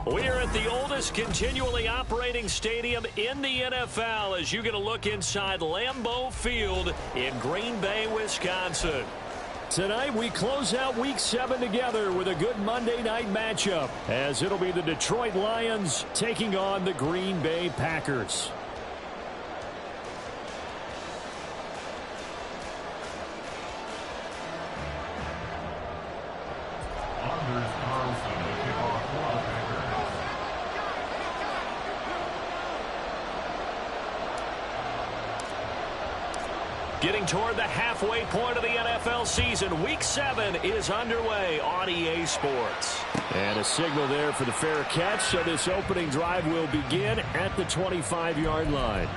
We're at the oldest continually operating stadium in the NFL as you get a look inside Lambeau Field in Green Bay, Wisconsin. Tonight we close out Week 7 together with a good Monday night matchup as it'll be the Detroit Lions taking on the Green Bay Packers. Getting toward the halfway point of the NFL season, Week 7 is underway on EA Sports. And a signal there for the fair catch, so this opening drive will begin at the 25-yard line.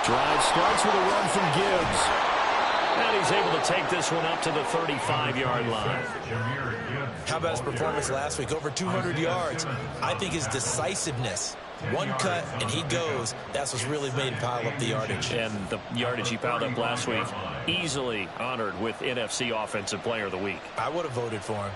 Drive starts with a run from Gibbs. And he's able to take this one up to the 35-yard line. How about his performance last week? Over 200 yards. I think his decisiveness. One cut, and he goes. That's what's really made him pile up the yardage. And the yardage he piled up last week, easily honored with NFC Offensive Player of the Week. I would have voted for him.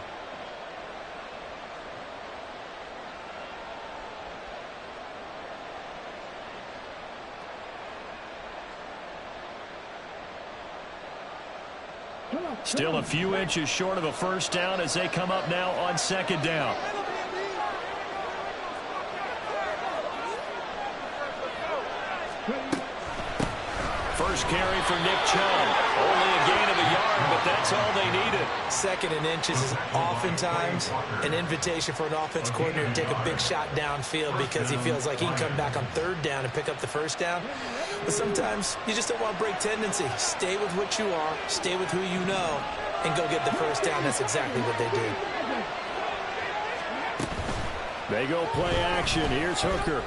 Still a few inches short of a first down as they come up now on second down. First carry for Nick Chubb. Only a gain of a yard, but that's all they needed. Second and inches is oftentimes an invitation for an offense coordinator to take a big shot downfield because he feels like he can come back on third down and pick up the first down. But sometimes you just don't want to break tendency. Stay with what you are, stay with who you know, and go get the first down. That's exactly what they did. They go play action. Here's Hooker.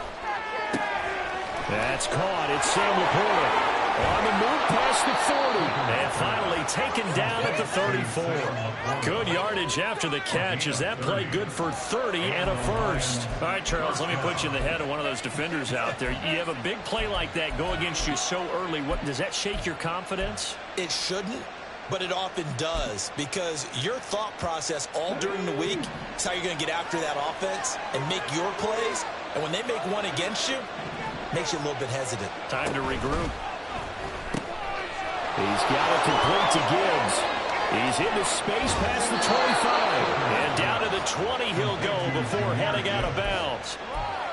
That's caught. It's Sam Laporta. On the move past the 40. And finally taken down at the 34. Good yardage after the catch as that play good for 30 and a first. All right, Charles, let me put you in the head of one of those defenders out there. You have a big play like that go against you so early. What does that shake your confidence? It shouldn't, but it often does because your thought process all during the week is how you're going to get after that offense and make your plays. And when they make one against you, it makes you a little bit hesitant. Time to regroup. He's got it complete to Gibbs. He's into space past the 25. And down to the 20 he'll go before heading out of bounds.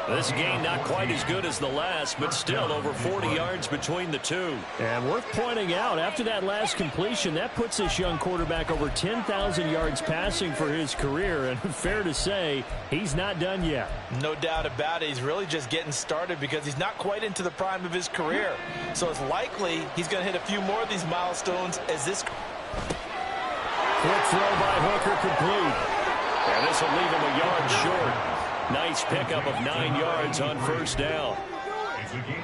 This game not quite as good as the last, but still over 40 yards between the two. And worth pointing out, after that last completion, that puts this young quarterback over 10,000 yards passing for his career. And fair to say, he's not done yet. No doubt about it. He's really just getting started because he's not quite into the prime of his career. So it's likely he's going to hit a few more of these milestones as this. Quick throw by Hooker complete. And this will leave him a yard short. Nice pickup of 9 yards on first down.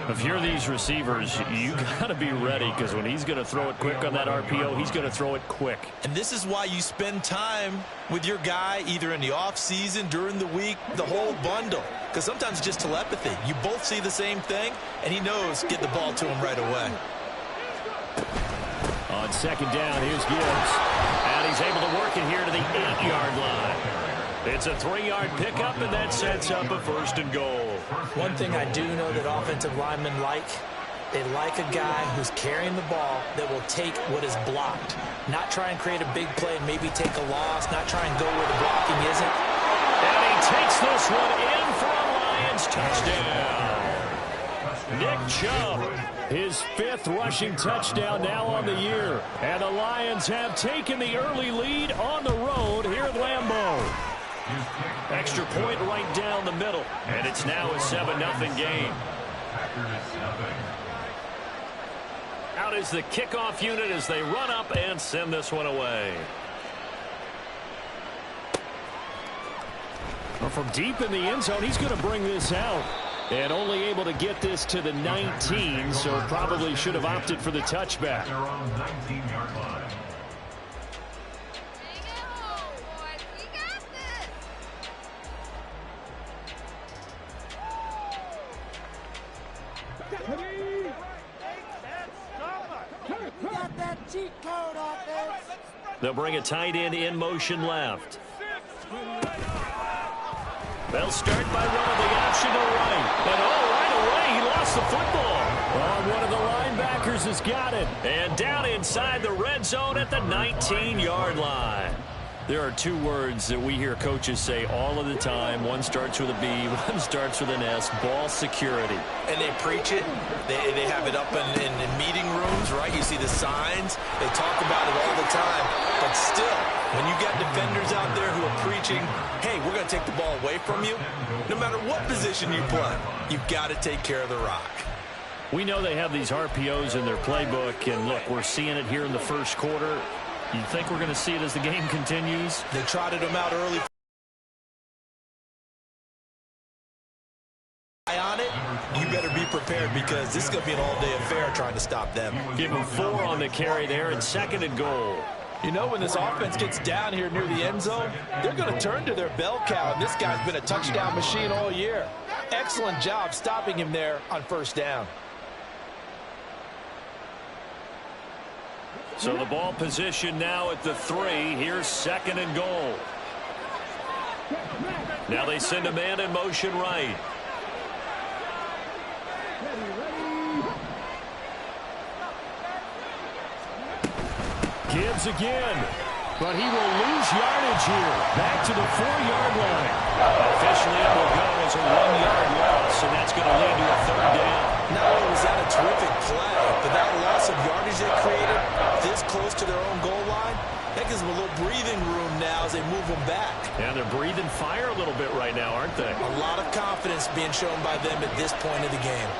If you're these receivers, you got to be ready because when he's going to throw it quick on that RPO, he's going to throw it quick. And this is why you spend time with your guy either in the offseason, during the week, the whole bundle. Because sometimes it's just telepathy. You both see the same thing, and he knows get the ball to him right away. On second down, here's Gibbs. And he's able to work it here to the 8-yard line. It's a 3-yard pickup, and that sets up a first and goal. One thing I do know that offensive linemen like, they like a guy who's carrying the ball that will take what is blocked. Not try and create a big play and maybe take a loss, not try and go where the blocking isn't. And he takes this one in for a Lions touchdown. Nick Chubb, his 5th rushing touchdown now on the year. And the Lions have taken the early lead on the road here at Lambeau. Extra point right down the middle. And it's now a 7-0 game. Out is the kickoff unit as they run up and send this one away. Well, from deep in the end zone, he's going to bring this out. And only able to get this to the 19, so probably should have opted for the touchback. They'll bring a tight end in motion left. They'll start by running the option to right. And right away, he lost the football. One of the linebackers has got it. And down inside the red zone at the 19-yard line. There are two words that we hear coaches say all of the time. One starts with a B, one starts with an S, ball security. And they preach it. They have it up in meeting rooms, right? You see the signs. They talk about it all the time. But still, when you got defenders out there who are preaching, hey, we're going to take the ball away from you, no matter what position you play, you've got to take care of the rock. We know they have these RPOs in their playbook, and look, we're seeing it here in the first quarter. You think we're going to see it as the game continues? They trotted him out early. On it, you better be prepared because this is going to be an all-day affair trying to stop them. Give him 4 on the carry there and 2nd and goal. You know, when this offense gets down here near the end zone, they're going to turn to their bell cow, and this guy's been a touchdown machine all year. Excellent job stopping him there on first down. So the ball position now at the 3. Here's 2nd and goal. Now they send a man in motion right. Gibbs again. But he will lose yardage here. Back to the 4-yard line. Officially it will go as a 1-yard loss, and that's going to lead to a 3rd down. Not only was that a terrific play, but that loss of yardage they created this close to their own goal line, that gives them a little breathing room now as they move them back. And they're breathing fire a little bit right now, aren't they? A lot of confidence being shown by them at this point of the game.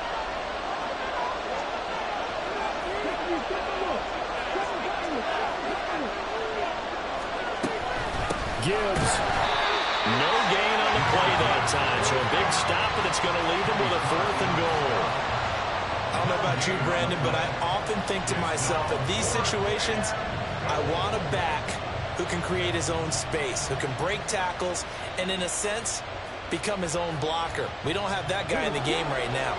Gibbs. No gain on the play that time, so a big stop, and it's going to leave them with a 4th and goal. I don't know about you, Brandon, but I often think to myself, in these situations, I want a back who can create his own space, who can break tackles, and in a sense, become his own blocker. We don't have that guy in the game right now.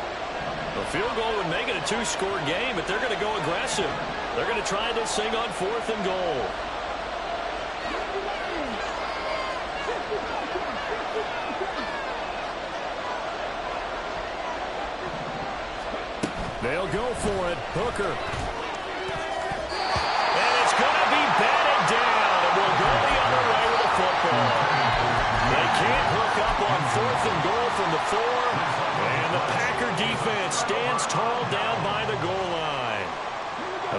A field goal would make it a 2-score game, but they're going to go aggressive. They're going to try this thing on 4th and goal. They'll go for it. Hooker. And it's going to be batted down. And we'll go the other way with the football. They can't hook up on 4th and goal from the 4. And the Packer defense stands tall down by the goal line.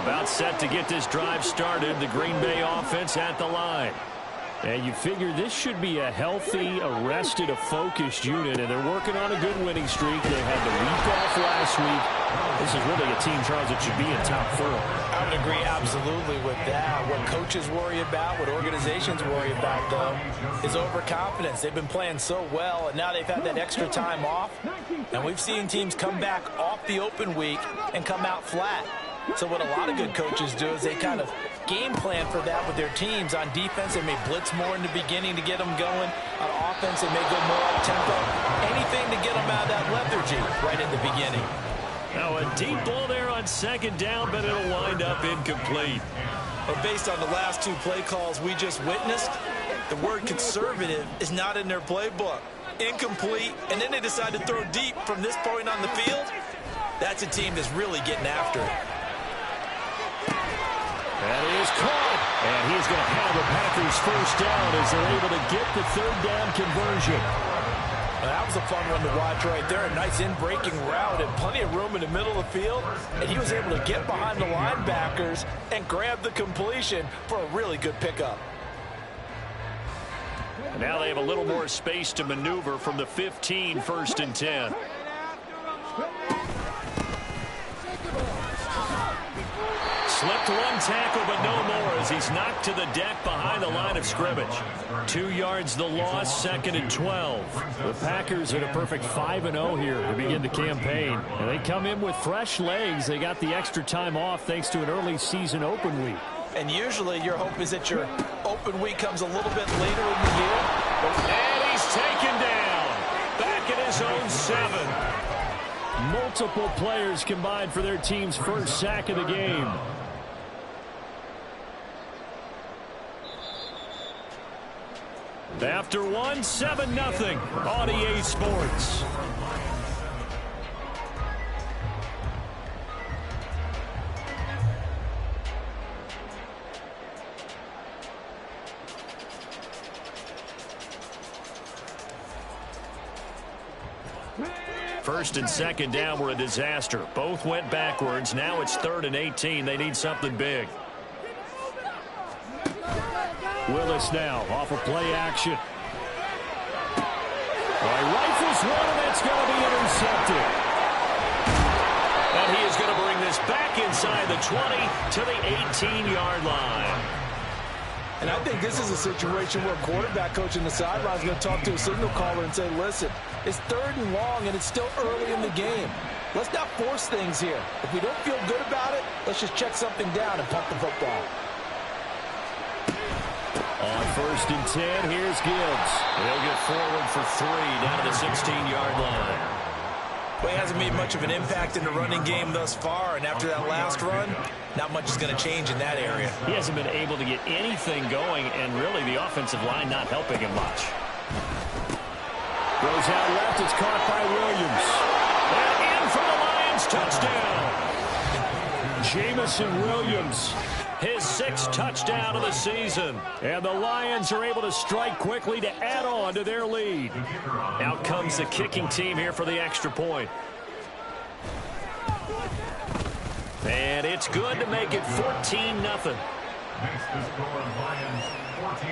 About set to get this drive started. The Green Bay offense at the line. And you figure this should be a healthy, arrested, a focused unit, and they're working on a good winning streak. They had the week off last week. This is really a team, Charles, that should be in top form. I would agree absolutely with that. What coaches worry about, what organizations worry about, though, is overconfidence. They've been playing so well, and now they've had that extra time off. And we've seen teams come back off the open week and come out flat. So what a lot of good coaches do is they kind of game plan for that with their teams. On defense, they may blitz more in the beginning to get them going. On offense, they may go more up-tempo. Anything to get them out of that lethargy right in the beginning. Now a deep ball there on 2nd down, but it'll wind up incomplete. But based on the last 2 play calls we just witnessed, the word conservative is not in their playbook. Incomplete, and then they decide to throw deep from this point on the field. That's a team that's really getting after it. That is caught, and he's going to have the Packers first down as they're able to get the 3rd down conversion. Well, that was a fun one to watch right there. A nice in-breaking route and plenty of room in the middle of the field, and he was able to get behind the linebackers and grab the completion for a really good pickup. And now they have a little more space to maneuver from the 15, 1st and 10. Slip Break one tackle, but no more as he's knocked to the deck behind the line of scrimmage. 2 yards the loss, 2nd and 12. The Packers at a perfect 5-0 here to begin the campaign. And they come in with fresh legs. They got the extra time off thanks to an early season open week. And usually your hope is that your open week comes a little bit later in the year. And he's taken down. Back at his own 7. Multiple players combined for their team's first sack of the game. After one, 7-0 on EA Sports. First and second down were a disaster. Both went backwards. Now it's 3rd and 18. They need something big. Willis now off of play action. Rifles one, and that's going to be intercepted. And he is going to bring this back inside the 20 to the 18-yard line. And I think this is a situation where a quarterback coach in the sideline is going to talk to a signal caller and say, listen, it's 3rd and long, and it's still early in the game. Let's not force things here. If we don't feel good about it, let's just check something down and pump the football. On 1st and 10, here's Gibbs. He'll get forward for 3 down to the 16-yard line. Well, he hasn't made much of an impact in the running game thus far, and after that last run, not much is going to change in that area. He hasn't been able to get anything going, and really the offensive line not helping him much. Goes out left, it's caught by Williams. And in for the Lions, touchdown. Jamison Williams, his 6th touchdown of the season. And the Lions are able to strike quickly to add on to their lead. Out comes the kicking team here for the extra point. And it's good to make it 14-0. Makes the score Lions 14,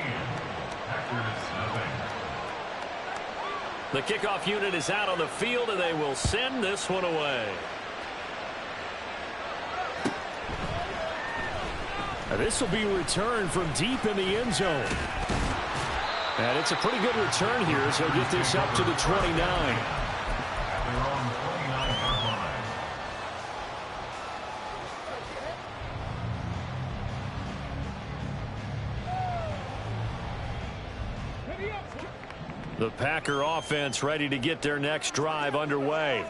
Packers 0. The kickoff unit is out on the field, and they will send this one away. This will be returned from deep in the end zone. And it's a pretty good return here, so get this up to the 29. They're on the 29-yard line. The Packer offense ready to get their next drive underway.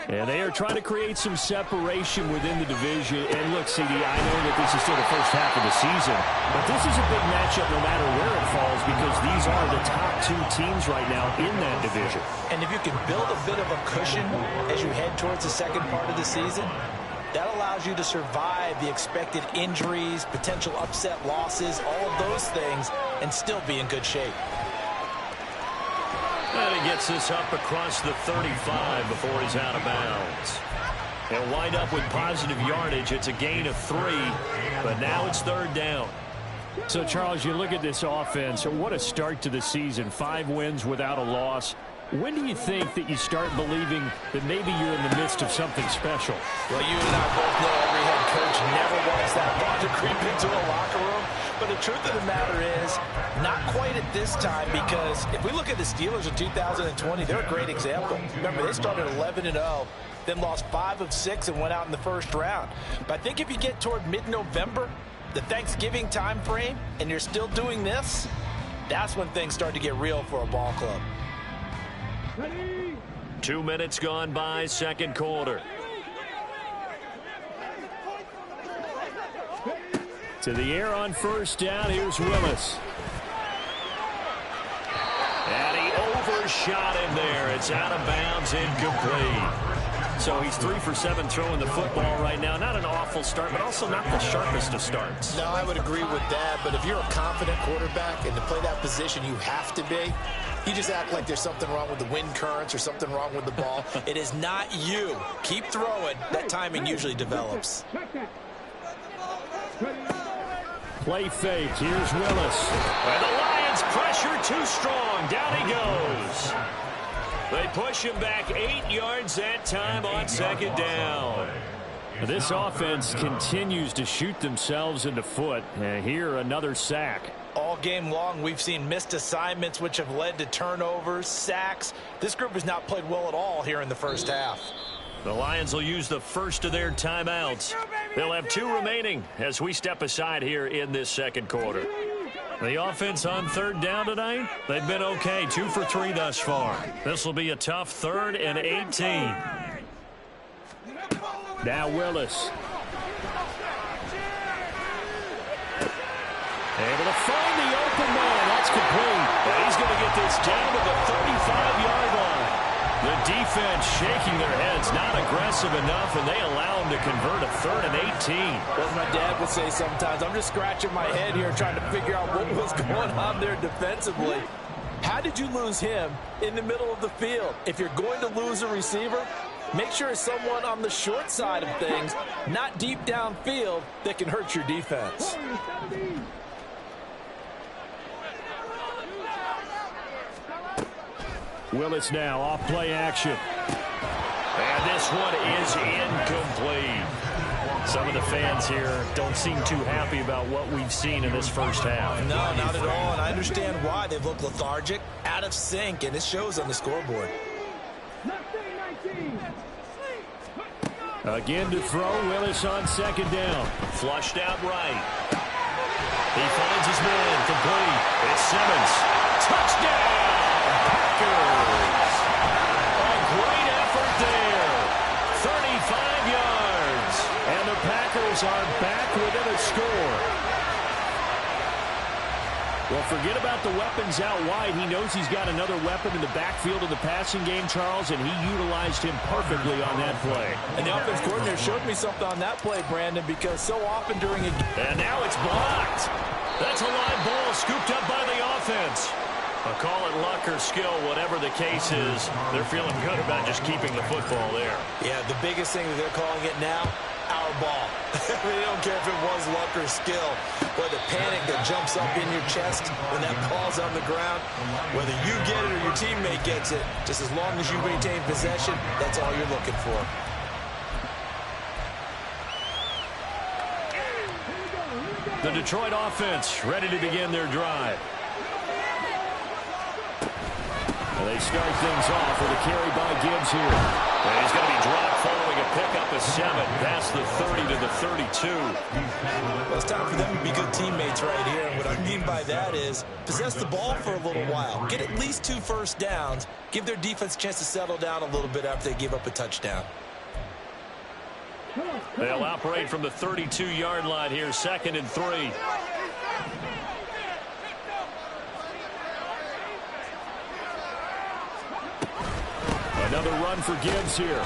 And they are trying to create some separation within the division. And look, CD, I know that this is still the first half of the season, but this is a big matchup no matter where it falls because these are the top 2 teams right now in that division. And if you can build a bit of a cushion as you head towards the second part of the season, that allows you to survive the expected injuries, potential upset losses, all of those things, and still be in good shape. And he gets this up across the 35 before he's out of bounds. He'll wind up with positive yardage. It's a gain of 3, but now it's 3rd down. So, Charles, you look at this offense, what a start to the season. 5 wins without a loss. When do you think that you start believing that maybe you're in the midst of something special? Well, you and I both know every head coach never wants that ball to creep into a locker room. But the truth of the matter is, not quite at this time, because if we look at the Steelers in 2020, they're a great example. Remember, they started 11-0, then lost 5 of 6 and went out in the first round. But I think if you get toward mid-November, the Thanksgiving time frame, and you're still doing this, that's when things start to get real for a ball club. 2 minutes gone by, second quarter. To the air on first down, here's Willis. And he overshot him there. It's out of bounds, incomplete. So he's 3 for 7 throwing the football right now. Not an awful start, but also not the sharpest of starts. No, I would agree with that. But if you're a confident quarterback and to play that position, you have to be. You just act like there's something wrong with the wind currents or something wrong with the ball. It is not you. Keep throwing. That timing usually develops. Play fake. Here's Willis. And the Lions pressure too strong. Down he goes. They push him back 8 yards that time on second down. This offense continues to shoot themselves in the foot. Here, another sack. All game long, we've seen missed assignments, which have led to turnovers, sacks. This group has not played well at all here in the first half. The Lions will use the first of their timeouts. They'll have 2 remaining as we step aside here in this second quarter. The offense on 3rd down tonight, they've been okay, 2 for 3 thus far. This will be a tough 3rd and 18. Now Willis. Able to find the open man. That's complete. And he's going to get this down to the 35-yard line. The defense shaking their heads, not aggressive enough, and they allow him to convert a 3rd and 18. As my dad would say sometimes, I'm just scratching my head here trying to figure out what was going on there defensively. How did you lose him in the middle of the field? If you're going to lose a receiver, make sure it's someone on the short side of things, not deep downfield, that can hurt your defense. Willis now off play action. And this one is incomplete. Some of the fans here don't seem too happy about what we've seen in this first half. No, not at all, and I understand why. They've looked lethargic, out of sync, and it shows on the scoreboard. Again to throw. Willis on 2nd down. Flushed out right. He finds his man. Complete. It's Simmons. Touchdown! Packers. A great effort there. 35 yards. And the Packers are back within a score. Well, forget about the weapons out wide. He knows he's got another weapon in the backfield of the passing game, Charles, and he utilized him perfectly on that play. And the offense coordinator showed me something on that play, Brandon, because so often during a game. And now it's blocked. That's a live ball scooped up by the offense. Call it luck or skill, whatever the case is. They're feeling good about just keeping the football there. Yeah, the biggest thing that they're calling it now, our ball. They don't care if it was luck or skill. Or the panic that jumps up in your chest when that ball's on the ground. Whether you get it or your teammate gets it, just as long as you maintain possession, that's all you're looking for. The Detroit offense ready to begin their drive. They start things off with a carry by Gibbs here. And he's going to be dropped following a pickup of 7 past the 30 to the 32. Well, it's time for them to be good teammates right here. And what I mean by that is possess the ball for a little while. Get at least 2 first downs. Give their defense a chance to settle down a little bit after they give up a touchdown. They'll operate from the 32-yard line here, 2nd and 3. Another run for Gibbs here.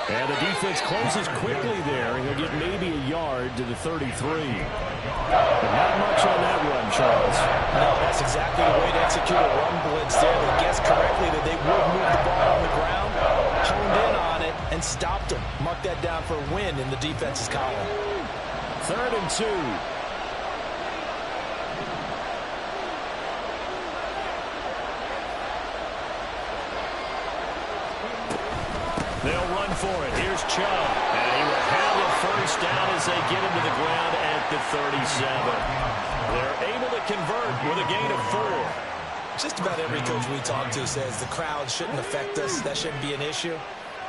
And the defense closes quickly there. He'll get maybe a yard to the 33. But not much on that run, Charles. No, that's exactly the way to execute a run blitz there. They guessed correctly that they would move the ball on the ground, honed in on it, and stopped them. Mark that down for a win in the defense's column. 3rd and 2. They'll run for it. Here's Chubb. And he will have a first down as they get him to the ground at the 37. They're able to convert with a gain of 4. Just about every coach we talk to says the crowd shouldn't affect us. That shouldn't be an issue.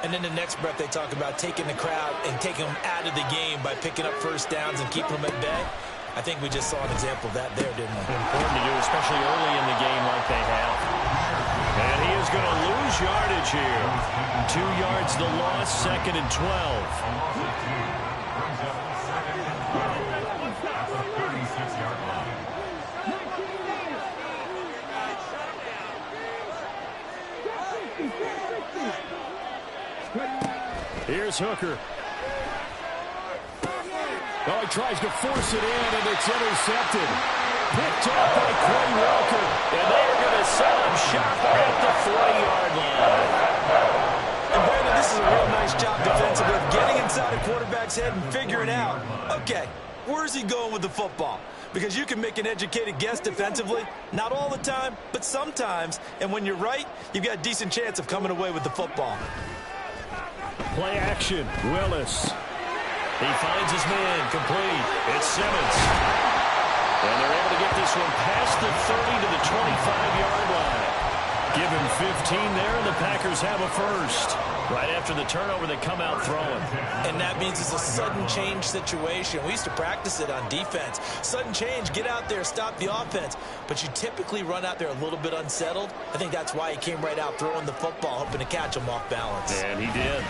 And then the next breath they talk about taking the crowd and taking them out of the game by picking up first downs and keeping them at bay. I think we just saw an example of that there, didn't we? Important to do, especially early in the game like they have. And he is going to lose yardage here. 2 yards the loss, 2nd and 12. Here's Hooker. Oh, he tries to force it in, and it's intercepted. Picked up by Quay Walker. And they are going to set up shop at the 40-yard line. And Brandon, this is a real nice job defensively of getting inside a quarterback's head and figuring out, okay, where's he going with the football? Because you can make an educated guess defensively, not all the time, but sometimes. And when you're right, you've got a decent chance of coming away with the football. Play action. Willis. He finds his man, complete. It's Simmons. And they're able to get this one past the 30 to the 25-yard line. Give him 15 there, and the Packers have a first. Right after the turnover, they come out throwing. And that means it's a sudden change situation. We used to practice it on defense. Sudden change, get out there, stop the offense. But you typically run out there a little bit unsettled. I think that's why he came right out throwing the football, hoping to catch him off balance. And he did.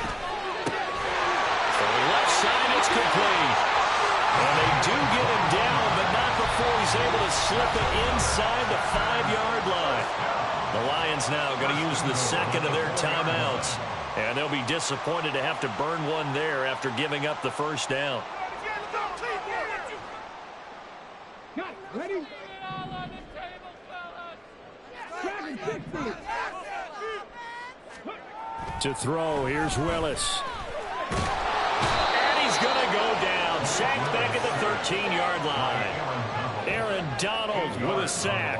From the left side, it's complete. And they do get him down, but not before he's able to slip it inside the 5-yard line. The Lions now going to use the second of their timeouts. And they'll be disappointed to have to burn one there after giving up the first down. Ready? To throw, here's Willis. And he's going to go down. Sacked back at the 13-yard line. Aaron Donald with a sack.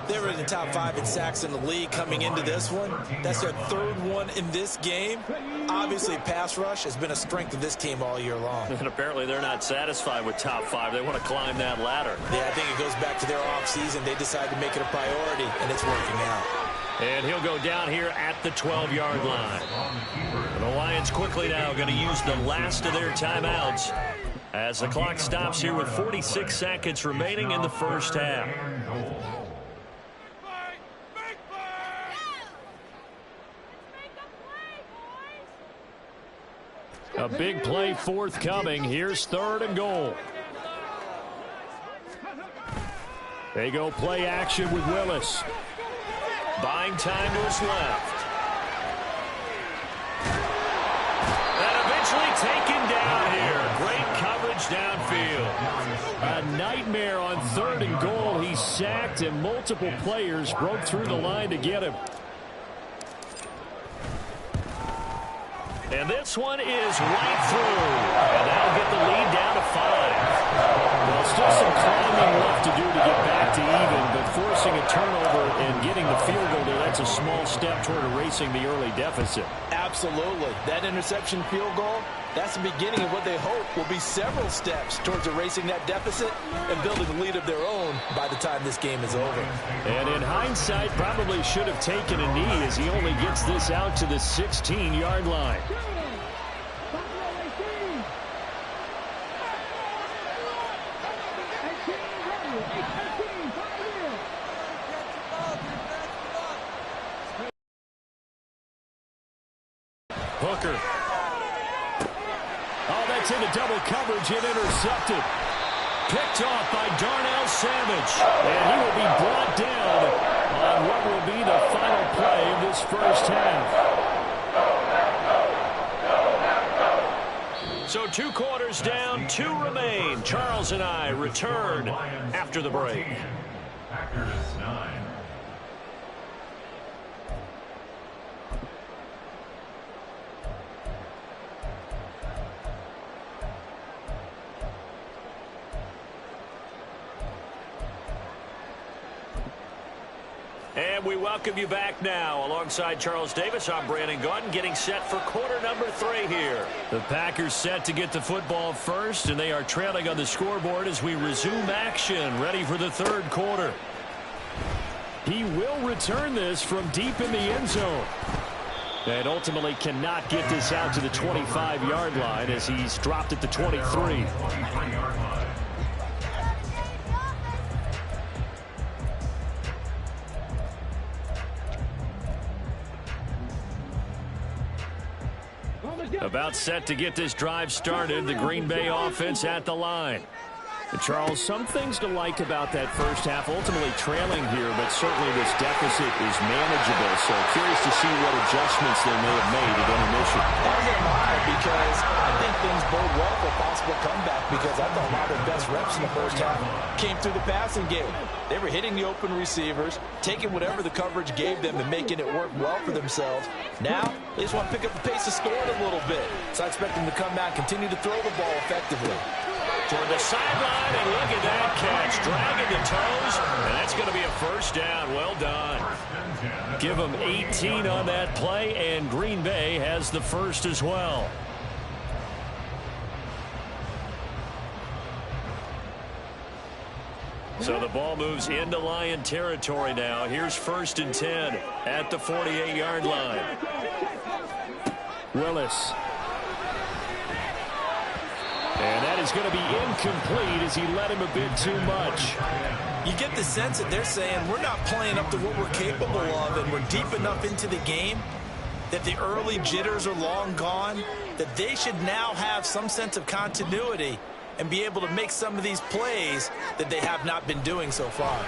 They were in the top 5 in sacks in the league coming into this one. That's their third one in this game. Obviously, pass rush has been a strength of this team all year long. And apparently they're not satisfied with top 5. They want to climb that ladder. Yeah, I think it goes back to their offseason. They decided to make it a priority, and it's working out. And he'll go down here at the 12-yard line. The Lions quickly now going to use the last of their timeouts as the clock stops here with 46 seconds remaining in the first half. A big play forthcoming. Here's 3rd and goal. They go play action with Willis. Buying time to his left. And eventually taken down here. Great coverage downfield. A nightmare on 3rd and goal. He's sacked, and multiple players broke through the line to get him. And this one is right through. And that'll get the lead down to 5. Well, still some climbing left to do to get back to even, but forcing a turnover and getting the field goal there, that's a small step toward erasing the early deficit. Absolutely. That interception field goal, that's the beginning of what they hope will be several steps towards erasing that deficit and building a lead of their own by the time this game is over. And in hindsight, probably should have taken a knee as he only gets this out to the 16-yard line. Hooker. Oh, that's into double coverage and intercepted. Picked off by Darnell Savage. And he will be brought down on what will be the final play of this first half. So 2 quarters down, 2 remain. Charles and I return after the break. Packers 9. And we welcome you back now. Alongside Charles Davis, I'm Brandon Gaudin, getting set for quarter number 3 here. The Packers set to get the football first, and they are trailing on the scoreboard as we resume action, ready for the 3rd quarter. He will return this from deep in the end zone. And ultimately cannot get this out to the 25-yard line as he's dropped at the 23. About set to get this drive started, the Green Bay offense at the line. And Charles, some things to like about that first half, ultimately trailing here, but certainly this deficit is manageable. So curious to see what adjustments they may have made at intermission. As am I, because I think things bode well for a possible comeback, because I thought a lot of their best reps in the first half came through the passing game. They were hitting the open receivers, taking whatever the coverage gave them and making it work well for themselves. Now, they just want to pick up the pace of scoring a little bit. So I expect them to come back and continue to throw the ball effectively. Toward the sideline, and look at that catch. Dragging the toes, and that's going to be a first down. Well done. Give them 18 on that play, and Green Bay has the first as well. So the ball moves into Lion territory now. Here's 1st and 10 at the 48-yard line. Willis. And that is going to be incomplete as he led him a bit too much. You get the sense that they're saying we're not playing up to what we're capable of, and we're deep enough into the game that the early jitters are long gone, that they should now have some sense of continuity and be able to make some of these plays that they have not been doing so far.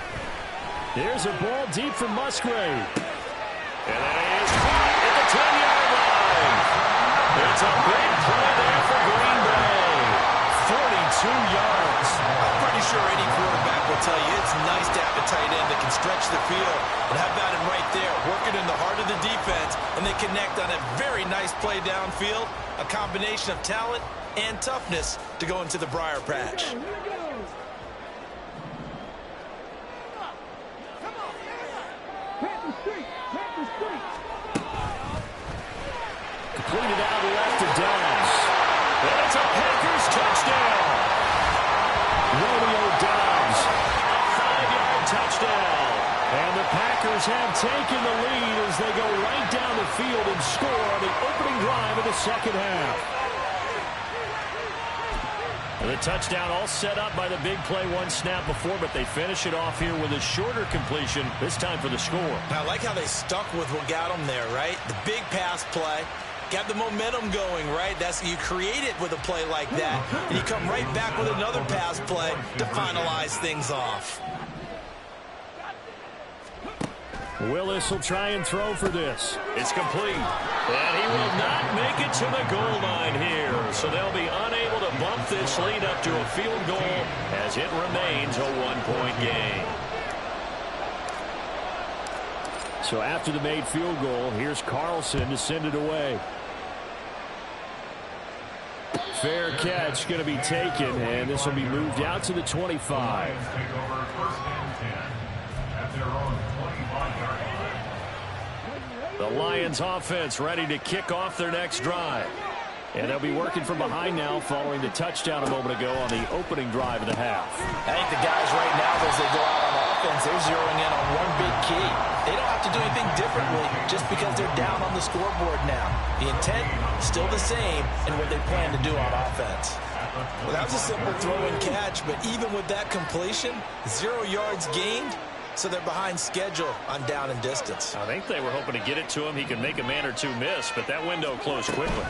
There's a ball deep from Musgrave. And that is caught at the 10-yard line. It's a big play there for Green Bay. 42 yards. I'm pretty sure any quarterback will tell you it's nice to have a tight end that can stretch the field. And how about him right there, working in the heart of the defense, and they connect on a very nice play downfield, a combination of talent and toughness to go into the briar patch. Completed out left to Dobbs. And it's a Packers touchdown. Romeo Dobbs. A 5-yard touchdown. And the Packers have taken the lead as they go right down the field and score on the opening drive of the second half. And the touchdown all set up by the big play one snap before, but they finish it off here with a shorter completion, this time for the score. I like how they stuck with what got them there, right? The big pass play. Got the momentum going, right? You create it with a play like that, and you come right back with another pass play to finalize things off. Willis will try and throw for this. It's complete. And he will not make it to the goal line here. So they'll be unable to bump this lead up to a field goal as it remains a one-point game. So after the made field goal, here's Carlson to send it away. Fair catch going to be taken, and this will be moved out to the 25. Take over 1st and 10 at their own 25-yard line. The Lions offense ready to kick off their next drive. And they'll be working from behind now following the touchdown a moment ago on the opening drive of the half. I think the guys right now, as they go out on offense, they're zeroing in on one big key. They don't have to do anything differently just because they're down on the scoreboard now. The intent, still the same in what they plan to do on offense. Well, that was a simple throw and catch, but even with that completion, 0 yards gained, so they're behind schedule on down and distance. I think they were hoping to get it to him. He can make a man or two miss, but that window closed quickly.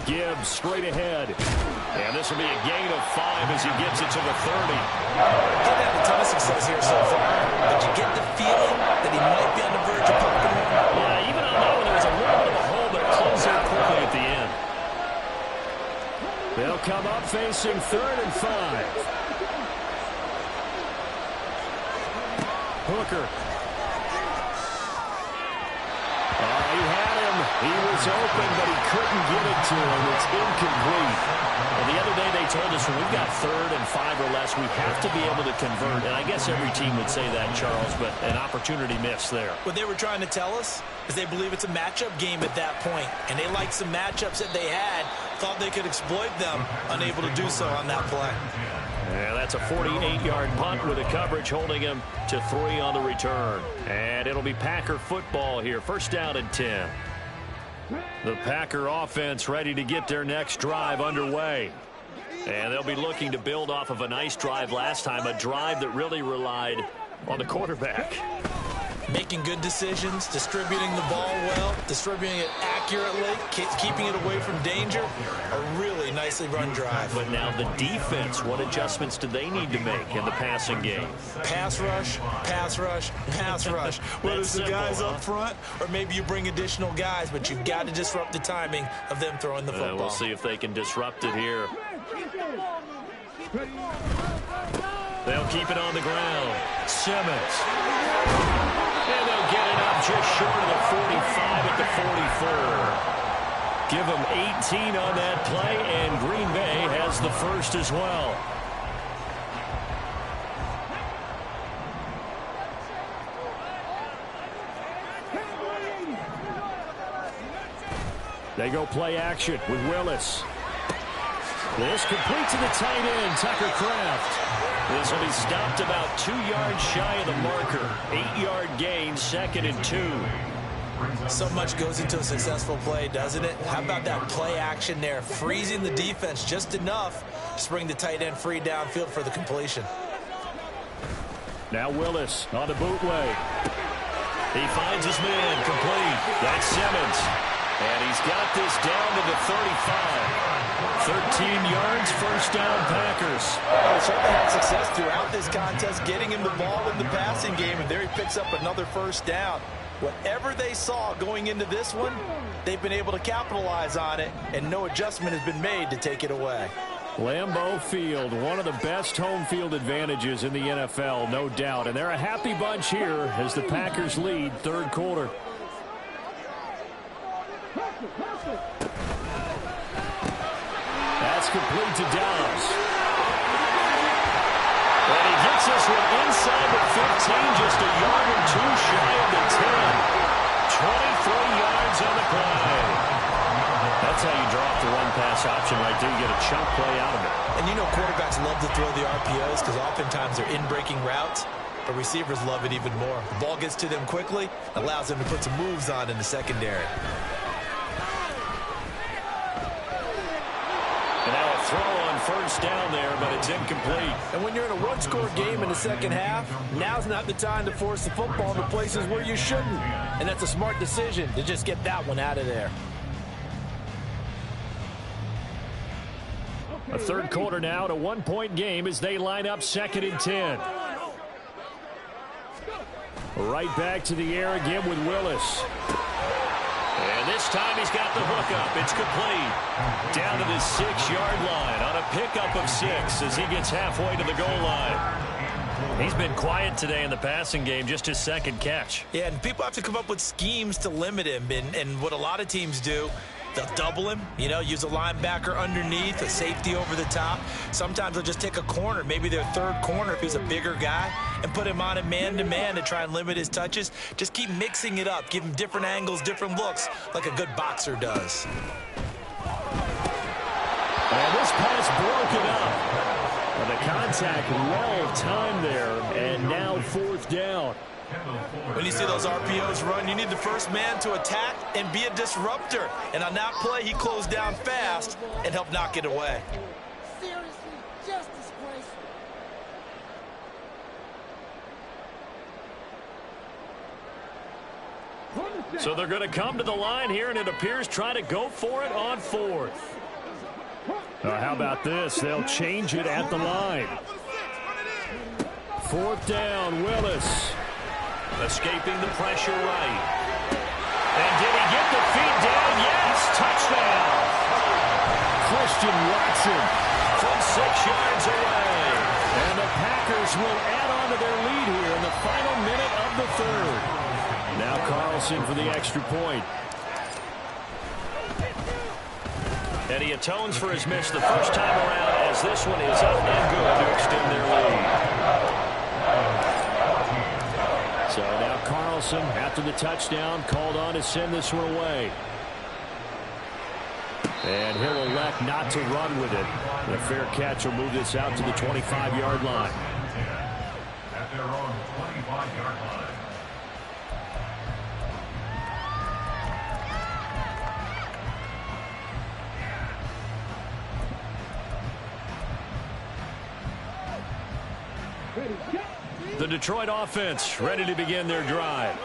Gibbs straight ahead. And this will be a gain of 5 as he gets it to the 30. They've had a ton of success here so far, but you get the feeling that he might be on the verge of popping one. Yeah, even on that one, there was a little bit of a hole, but it closed out quickly at the end. They'll come up facing 3rd and 5. Hooker. He had him. He was open, but he couldn't get it to him. It's incomplete. Well, the other day they told us when we've got 3rd and 5 or less, we have to be able to convert. And I guess every team would say that, Charles, but an opportunity missed there. What they were trying to tell us is they believe it's a matchup game at that point, and they liked some matchups that they had, thought they could exploit them, unable to do so on that play. Yeah, that's a 48-yard punt with the coverage holding him to 3 on the return. And it'll be Packer football here. 1st down and 10. The Packer offense ready to get their next drive underway. And they'll be looking to build off of a nice drive last time, a drive that really relied on the quarterback. Making good decisions, distributing the ball well, distributing it accurately, keeping it away from danger. A really nicely run drive. But now the defense, what adjustments do they need to make in the passing game? Pass rush, pass rush, pass rush. Whether it's the guys up front or maybe you bring additional guys, but you've got to disrupt the timing of them throwing the football. We'll see if they can disrupt it here. They'll keep it on the ground. Simmons. And they'll get it up just short of the 45 at the 44. Give them 18 on that play, and Green Bay has the first as well. They go play action with Willis. This complete to the tight end, Tucker Kraft. This will be stopped about 2 yards shy of the marker. 8-yard gain, 2nd and 2. So much goes into a successful play, doesn't it? How about that play action there, freezing the defense just enough to bring the tight end free downfield for the completion. Now Willis on the bootleg. He finds his man, complete. That's Simmons. And he's got this down to the 35. 13 yards, first down, Packers. They certainly had success throughout this contest, getting him the ball in the passing game, and there he picks up another first down. Whatever they saw going into this one, they've been able to capitalize on it, and no adjustment has been made to take it away. Lambeau Field, one of the best home field advantages in the NFL, no doubt. And they're a happy bunch here as the Packers lead third quarter. That's complete to Dobbs. And he gets this one inside the 15, just a yard or two shy of the 10. 23 yards on the play. That's how you draw up the run-pass option right there. You get a chunk play out of it. And you know quarterbacks love to throw the RPOs because oftentimes they're in-breaking routes, but receivers love it even more. The ball gets to them quickly, allows them to put some moves on in the secondary. And now a throw on first down there, but it's incomplete. And when you're in a one-score game in the second half, now's not the time to force the football to places where you shouldn't. And that's a smart decision to just get that one out of there. A third quarter now, at a one-point game as they line up 2nd and 10. Right back to the air again with Willis. And this time he's got the hook up. It's complete. Down to the 6-yard line on a pickup of 6 as he gets halfway to the goal line. He's been quiet today in the passing game, just his 2nd catch. Yeah, and people have to come up with schemes to limit him. And what a lot of teams do, they'll double him, use a linebacker underneath, a safety over the top. Sometimes they'll just take a corner, maybe their third corner if he's a bigger guy, and put him on a man-to-man to try and limit his touches. Just keep mixing it up. Give him different angles, different looks, like a good boxer does. And this pass broken up. Well, the contact well timed there, and now 4th down. When you see those RPOs run, you need the first man to attack and be a disruptor. And on that play, he closed down fast and helped knock it away. Seriously, just disgraceful. So they're going to come to the line here, and it appears trying to go for it on 4th. How about this? They'll change it at the line. 4th down, Willis. Escaping the pressure right. And did he get the feet down? Yes, touchdown. Christian Watson from 6 yards away. And the Packers will add on to their lead here in the final minute of the third. Now Carlson for the extra point. And he atones for his miss the first time around as this one is up and good to extend their lead. So now Carlson, after the touchdown, called on to send this one away. And he'll elect not to run with it. The fair catch will move this out to the 25-yard line. At their own 25-yard line. The Detroit offense ready to begin their drive.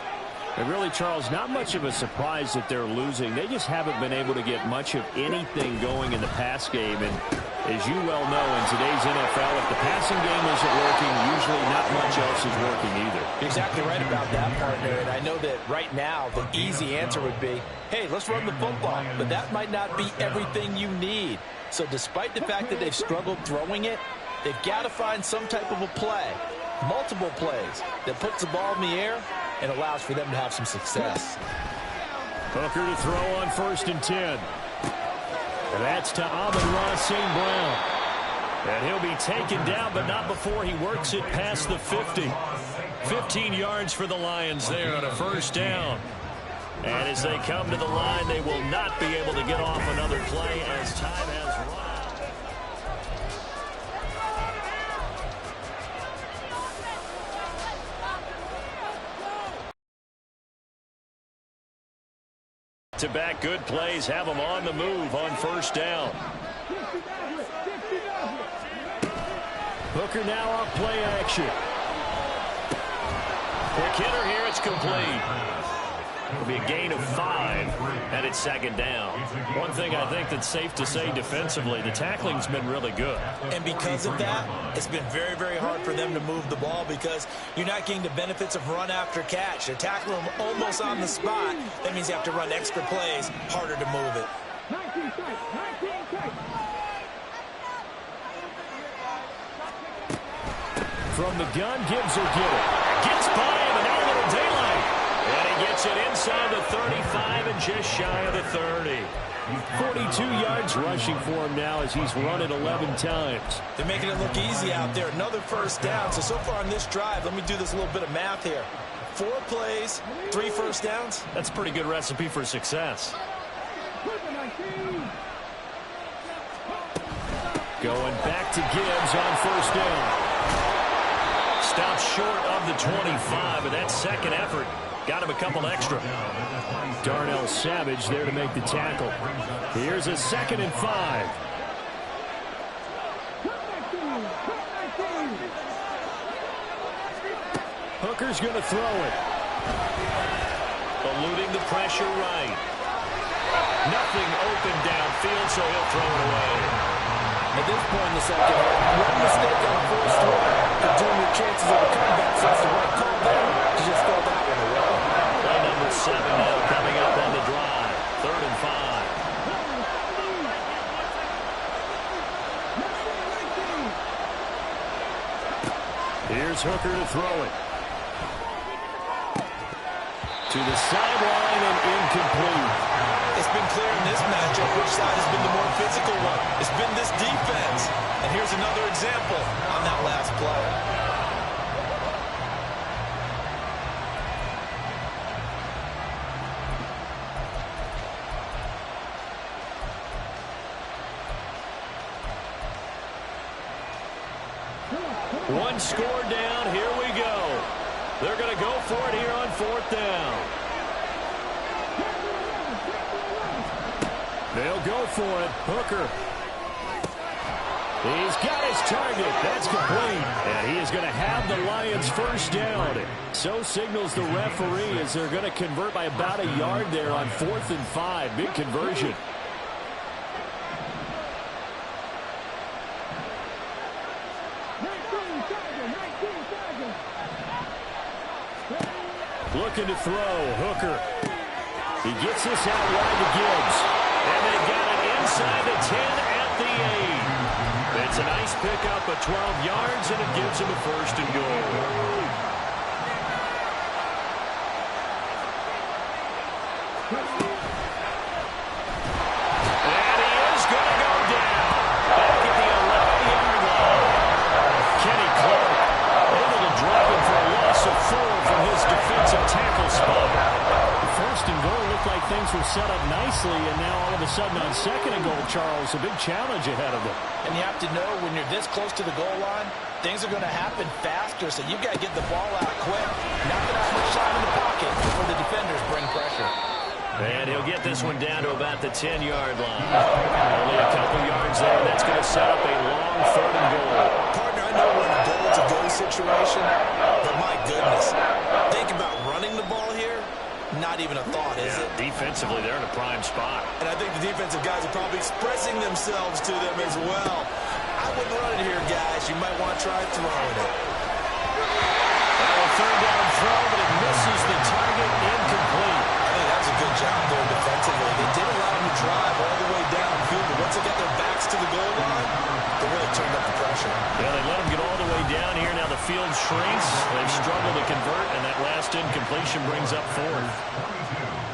And really, Charles, not much of a surprise that they're losing. They just haven't been able to get much of anything going in the pass game. And as you well know, in today's NFL, if the passing game isn't working, usually not much else is working either. You're exactly right about that, partner. And I know that right now the easy answer would be, hey, let's run the football. But that might not be everything you need. So despite the fact that they've struggled throwing it, they've got to find some type of a play, multiple plays, that puts the ball in the air and allows for them to have some success. Hooker to throw on 1st and 10. And that's to Amon-Ra St. Brown. And he'll be taken down, but not before he works it past the 50. 15 yards for the Lions there on a first down. And as they come to the line, they will not be able to get off another play as time has run out. To back good plays, have them on the move on first down. Hooker now off play action. Quick hitter here, it's complete. It'll be a gain of 5, and it's second down. One thing I think that's safe to say defensively, the tackling's been really good. And because of that, it's been very, very hard for them to move the ball because you're not getting the benefits of run after catch. They're tackling them almost on the spot. That means you have to run extra plays, harder to move it. From the gun, Gibbs will get it. Gets by him, and now a little daylight. And he gets it inside the 35 and just shy of the 30. 42 yards rushing for him now as he's run it 11 times. They're making it look easy out there. Another first down. So far on this drive, let me do this little bit of math here. 4 plays, 3 first downs. That's a pretty good recipe for success. Going back to Gibbs on first down. Stopped short of the 25, but that second effort got him a couple extra. Darnell Savage there to make the tackle. Here's a 2nd and 5. Hooker's going to throw it. Eluding the pressure right. Nothing open downfield, so he'll throw it away. At this point in the second half, one mistake on first throw could doom your chances of a comeback. So it's the right call there to just throw that one away. Play number 7 now coming up on the drive. 3rd and 5. Here's Hooker to throw it. To the sideline and incomplete. It's been clear in this matchup which side has been the more physical one. It's been this defense. And here's another example on that last play. One score down. Here we go. They're going to go for it here on 4th down. They'll go for it. Hooker. He's got his target. That's complete. And he is going to have the Lions first down. So signals the referee as they're going to convert by about a yard there on 4th and 5. Big conversion. Looking to throw. Hooker. He gets this out wide to Gibbs. And they got it inside the 10 at the 8. It's a nice pickup of 12 yards, and it gives him a 1st and goal. And he is going to go down. Back at the 11-yard line. Kenny Clark able to drop him for a loss of 4 from his defensive tackle spot. 1st and goal looked like things were set up nicely, and now all of a sudden on 2nd and goal, Charles, a big challenge ahead of them. And you have to know when you're this close to the goal line, things are going to happen faster, so you've got to get the ball out quick. Not that much time in the pocket before the defenders bring pressure. And he'll get this one down to about the 10-yard line. Only a couple yards there. That's going to set up a long 3rd and goal. Partner, I know we're in a goal-to-go situation, but my goodness, think about running the ball here. Not even a thought, is it? Defensively, they're in a prime spot. And I think the defensive guys are probably expressing themselves to them as well. I wouldn't run it here, guys. You might want to try throwing it. A 3rd down throw, but it misses the target. Incomplete. I think that was a good job there defensively. They did allow them to drive all the way downfield, but once they got their backs to the goal line, they really turned up the pressure. Yeah, they let them get all the way down here. Now the field shrinks. They've struggled to convert, and that last incompletion brings up 4th.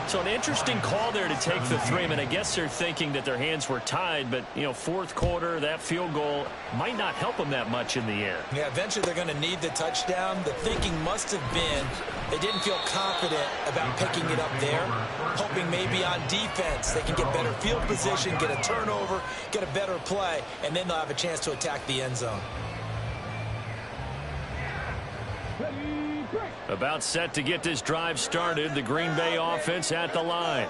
So an interesting call there to take the 3. I mean, I guess they're thinking that their hands were tied, but, you know, fourth quarter, that field goal might not help them that much in the air. Yeah, eventually they're going to need the touchdown. The thinking must have been they didn't feel confident about picking it up there, hoping maybe on defense they can get better field position, get a turnover, get a better play, and then they'll have a chance to attack the end zone. About set to get this drive started. The Green Bay offense at the line.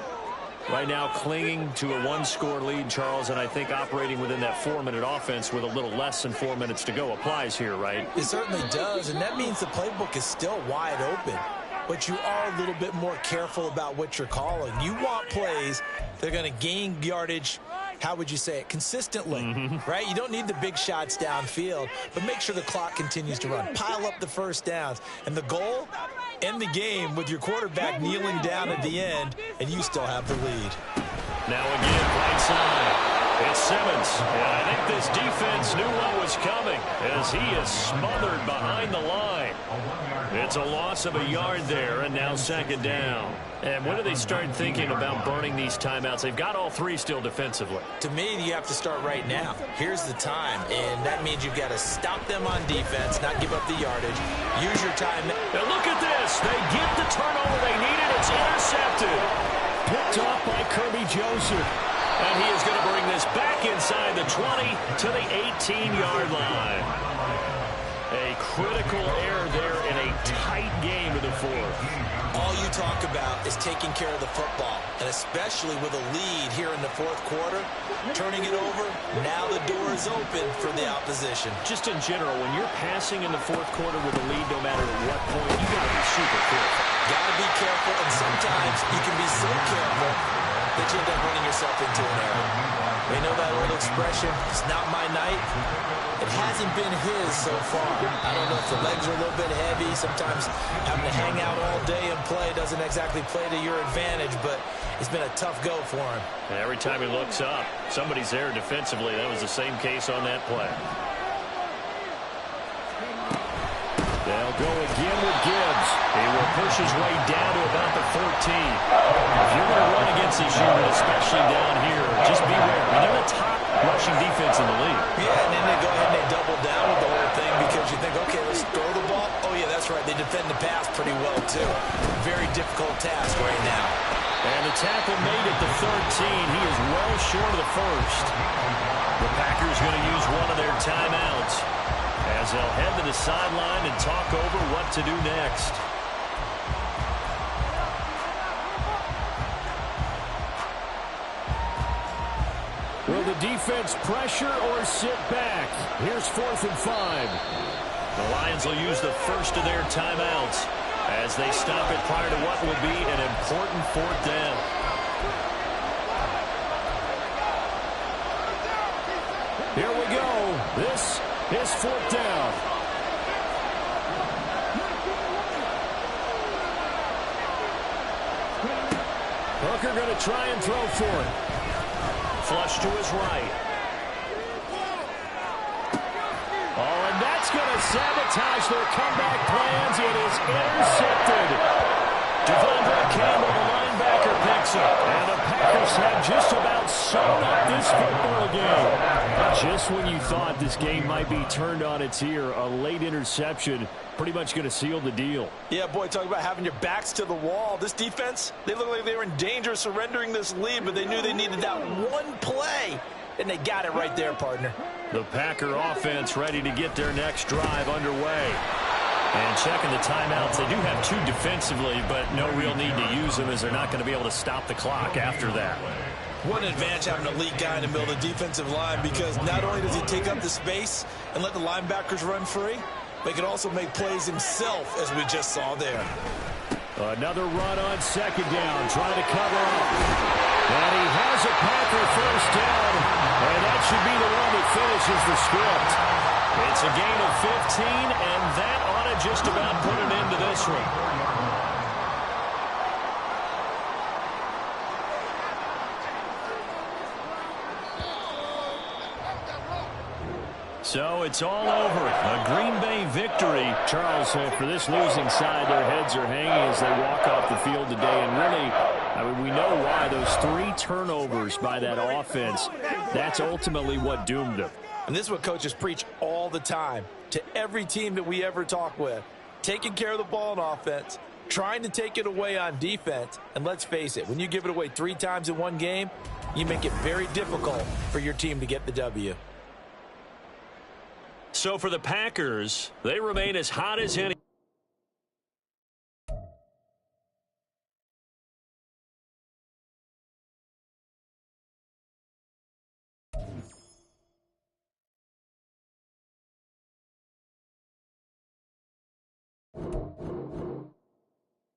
Right now clinging to a 1-score lead, Charles, and I think operating within that 4-minute offense with a little less than 4 minutes to go applies here, right? It certainly does, and that means the playbook is still wide open. But you are a little bit more careful about what you're calling. You want plays that are going to gain yardage, how would you say it, consistently, right? You don't need the big shots downfield, but make sure the clock continues to run. Pile up the first downs. And the goal, end the game with your quarterback kneeling down at the end, and you still have the lead. Now again, right side. It's Simmons. And I think this defense knew what was coming as he is smothered behind the line. It's a loss of a yard there, and now second down. And when do they start thinking about burning these timeouts? They've got all 3 still defensively. To me, you have to start right now. Here's the time, and that means you've got to stop them on defense, not give up the yardage. Use your time. And look at this. They get the turnover they needed. It's intercepted. Picked off by Kirby Joseph. And he is going to bring this back inside the 20 to the 18-yard line. A critical error there in a tight game in the fourth. All you talk about is taking care of the football, and especially with a lead here in the fourth quarter, turning it over, now the door is open for the opposition. Just in general, when you're passing in the fourth quarter with a lead, no matter what point, you got to be super careful. Got to be careful, and sometimes you can be so careful that you end up running yourself into an error. We know that old expression, it's not my night. It hasn't been his so far. I don't know if the legs are a little bit heavy. Sometimes having to hang out all day and play doesn't exactly play to your advantage, but it's been a tough go for him. And every time he looks up, somebody's there defensively. That was the same case on that play. They'll go again with Gibbs. He will push his way down to about the 13. If you're going to run against this unit, especially down here, just beware. I mean, they're the top rushing defense in the league. Yeah, and then they go ahead and they double down with the whole thing because you think, okay, let's throw the ball. Oh, yeah, that's right. They defend the pass pretty well, too. Very difficult task right now. And the tackle made at the 13. He is well short of the first. The Packers going to use one of their timeouts as they'll head to the sideline and talk over what to do next. Will the defense pressure or sit back? Here's 4th and 5. The Lions will use the first of their timeouts as they stop it prior to what will be an important 4th down. Here we go. This is 4th down. Hooker going to try and throw for it. Flush to his right. Oh, and that's going to sabotage their comeback plans. It is intercepted. Devondre Campbell, the linebacker, picks it. And the Packers have just about sewn up this football game. Just when you thought this game might be turned on its ear, a late interception pretty much going to seal the deal. Yeah, boy, talk about having your backs to the wall. This defense, they look like they were in danger of surrendering this lead, but they knew they needed that one play, and they got it right there, partner. The Packer offense ready to get their next drive underway. And checking the timeouts, they do have 2 defensively, but no real need to use them as they're not going to be able to stop the clock after that. What an advantage having an elite guy in the middle of the defensive line, because not only does he take up the space and let the linebackers run free, but he can also make plays himself, as we just saw there. Another run on second down, trying to cover up. And he has a Packer first down, and that should be the one that finishes the script. It's a gain of 15, and that ought to just about put an end to this one. So it's all over. A Green Bay victory. Charles, for this losing side, their heads are hanging as they walk off the field today. And really, I mean, we know why. Those 3 turnovers by that offense, that's ultimately what doomed them. And this is what coaches preach all the time to every team that we ever talk with. Taking care of the ball on offense, trying to take it away on defense. And let's face it, when you give it away 3 times in one game, you make it very difficult for your team to get the W. So for the Packers, they remain as hot as any.